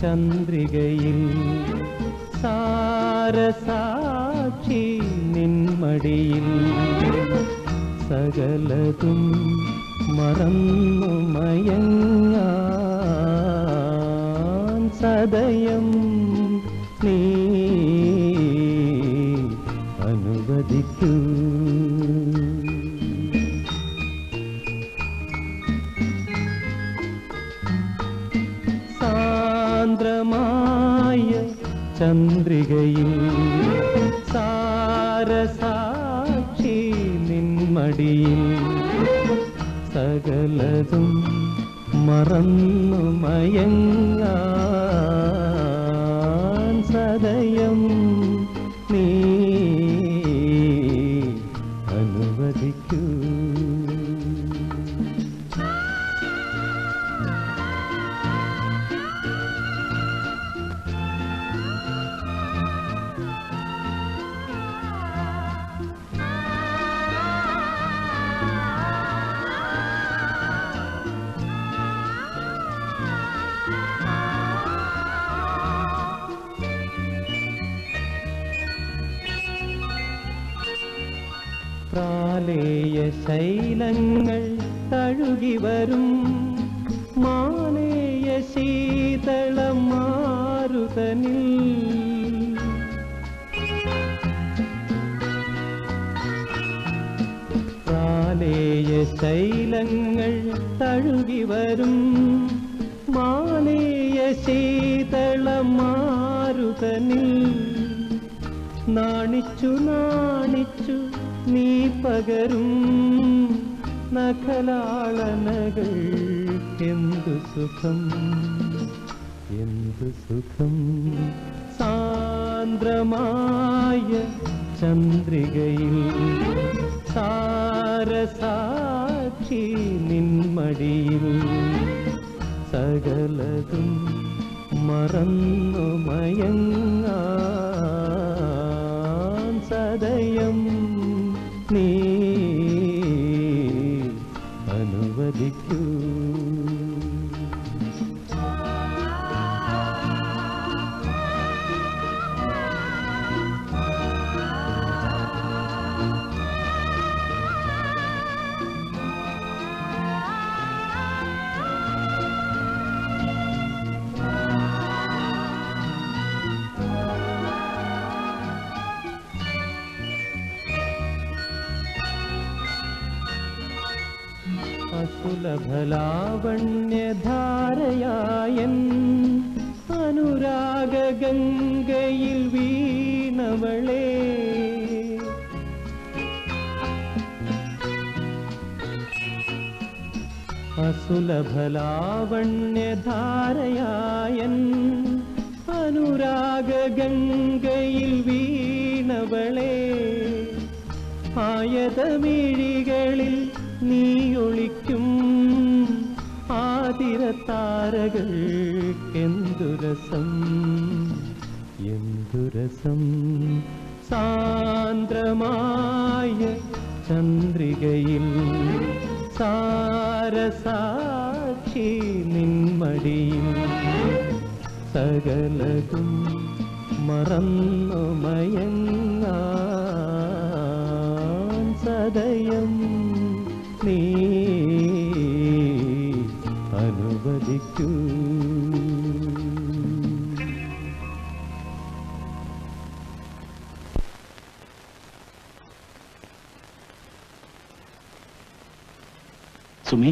ചന്ദ്രികയിൽ സാരസാക്ഷി നിൻമടിയിൽ സകലതും മറന്നു മയങ്ങാൻ സദയം നീ അനുവദിക്കൂ. സാന്ദ്രമായ ചന്ദ്രികയിൽ സാരസാക്ഷി നിൻമടിയിൽ സകലതും മറന്നു മയങ്ങാൻ സദയം നീ അനുവദിക്കൂ. പ്രാലേയ ശൈലങ്ങൾ തഴുകി വരും മാലേയ ശീതളം മാരുതനിൽ പ്രാലേയ ശൈലങ്ങൾ തഴുകി വരും മാലേയ ശീതളം മാരുതനിൽ നാണിച്ചു നാണിച്ചു നീ പകരും നഖലാളനകൾ എന്തു സുഖം എന്തു സുഖം. സാന്ദ്രമായ ചന്ദ്രികയിൽ സാരസാക്ഷി നിൻമടിയിൽ സകലതും മറന്നു മയങ്ങാൻ സദയം നീ അനുവദിക്കൂ. അസുലഭലാവണ്യധാരയായൻ അനുരാഗംഗയിൽ വീണവളേ അസുലഭലാവണ്യധാരയായൻ അനുരാഗംഗയിൽ വീണവളേ ആയതമിഴികളിൽ നീ ഒളിക്കും ആതിരത്താരകൾ എന്തുരസം എന്തുരസം. സാന്ദ്രമായ ചന്ദ്രികയിൽ സാരസാക്ഷി നിൻമടിയിൽ സകലതും മറന്നു മയങ്ങാൻ സദയം നീ അനുവദിക്കൂ. സുമി